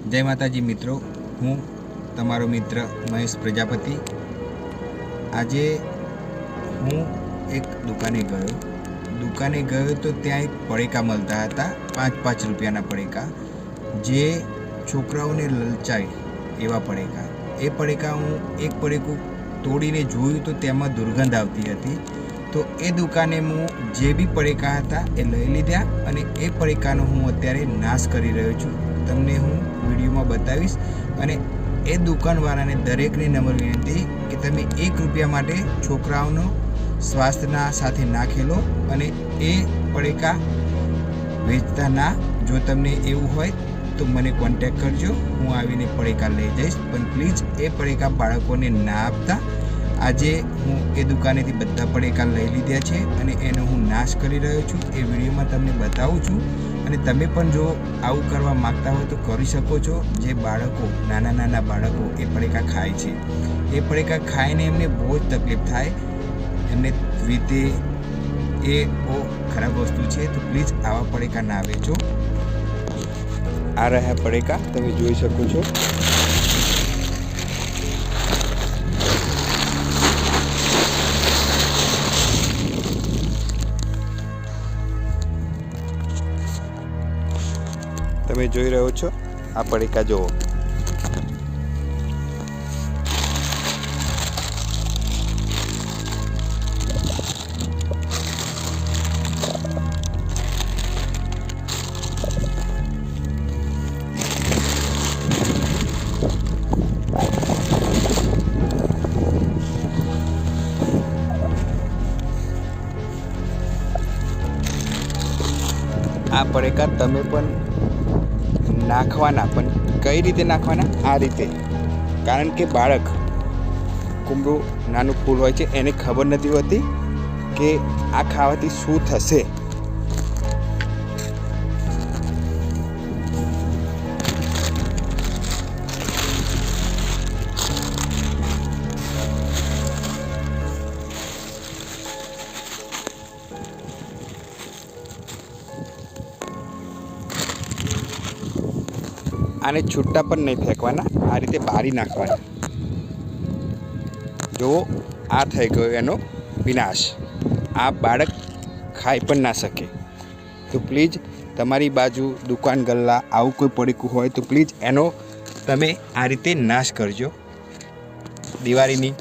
जय माताजी मित्रों, हूँ तमारो मित्र महेश प्रजापति। आज हूँ एक दुकाने गयो तो त्या एक पड़ेका मळता हता, 5-5 रुपयाना पड़ेका, जे छोकराओने ललचाय एवा पड़ेका। ए पड़ेका हूँ एक पड़ेकું तोड़ीने जोयुं तो तेमां दुर्गंध आवती हती। तो ए दुकाने हूँ जे बी पड़ेका हता ए लई लीधा अने ए पड़ेकानो हूँ अत्यारे नाश करी रह्यो छुं। तमने हूँ विडियोमां बतावीश अने ए दुकानवाळाने दरेकने नम्र विनंती के तमे 1 रुपया माटे छोकराओनो स्वास्थ्यना साथे ना खेलो अने ए पड़ेका वेचता ना। जो तमने एवुं होय तो मने कॉन्टेक्ट करजो, हूँ आवीने पड़ेका लई जईश, पण प्लीज ए पड़ेका बाळकोने ना आपता। आजे हूँ ए दुकानेथी बधा पड़ेका लई लीधा छे अने एनो हूँ नाश करी रह्यो छुं। ए विडियोमां तमने बतावुं छुं अने तमे पण जो आवुं करवा मागता हो तो करी शको छो। जे बाळको नाना बाळको ए पड़ेका खाय छे, ए पड़ेका खाईने एमने बहुत तकलीफ थाय, एमने रीते ए बહુ खराब वस्तु छे। तो प्लीज आवा पड़ेका ना वेचो। आ रह्या पड़ेका तमे जोई शको छो। તમે જોઈ રહ્યો છો આ પડીકા જુઓ। આ પડીકા તમે પણ નાખવાના, પણ કઈ રીતે નાખવાના? આ રીતે, કારણ કે બાળક કુમળું નાનું ફૂલ હોય છે, એને ખબર નથી હોતી કે આ ખાવાથી શું થશે। आने छूटा पर नहीं फेंकवाना, आ रीते बारी नाखवाना। जो आ थई गयो एनो विनाश, आ बाळक खाई पण ना सके। तो प्लीज तमारी बाजू दुकान गल्ला आवुं कोई पड़ेकું होय तो प्लीज एनो तमे आ रीते नाश करजो। दिवाळीनी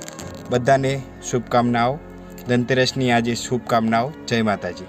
बधाने शुभकामनाओ, धनतेरसनी आजे शुभकामनाओ। जय माताजी।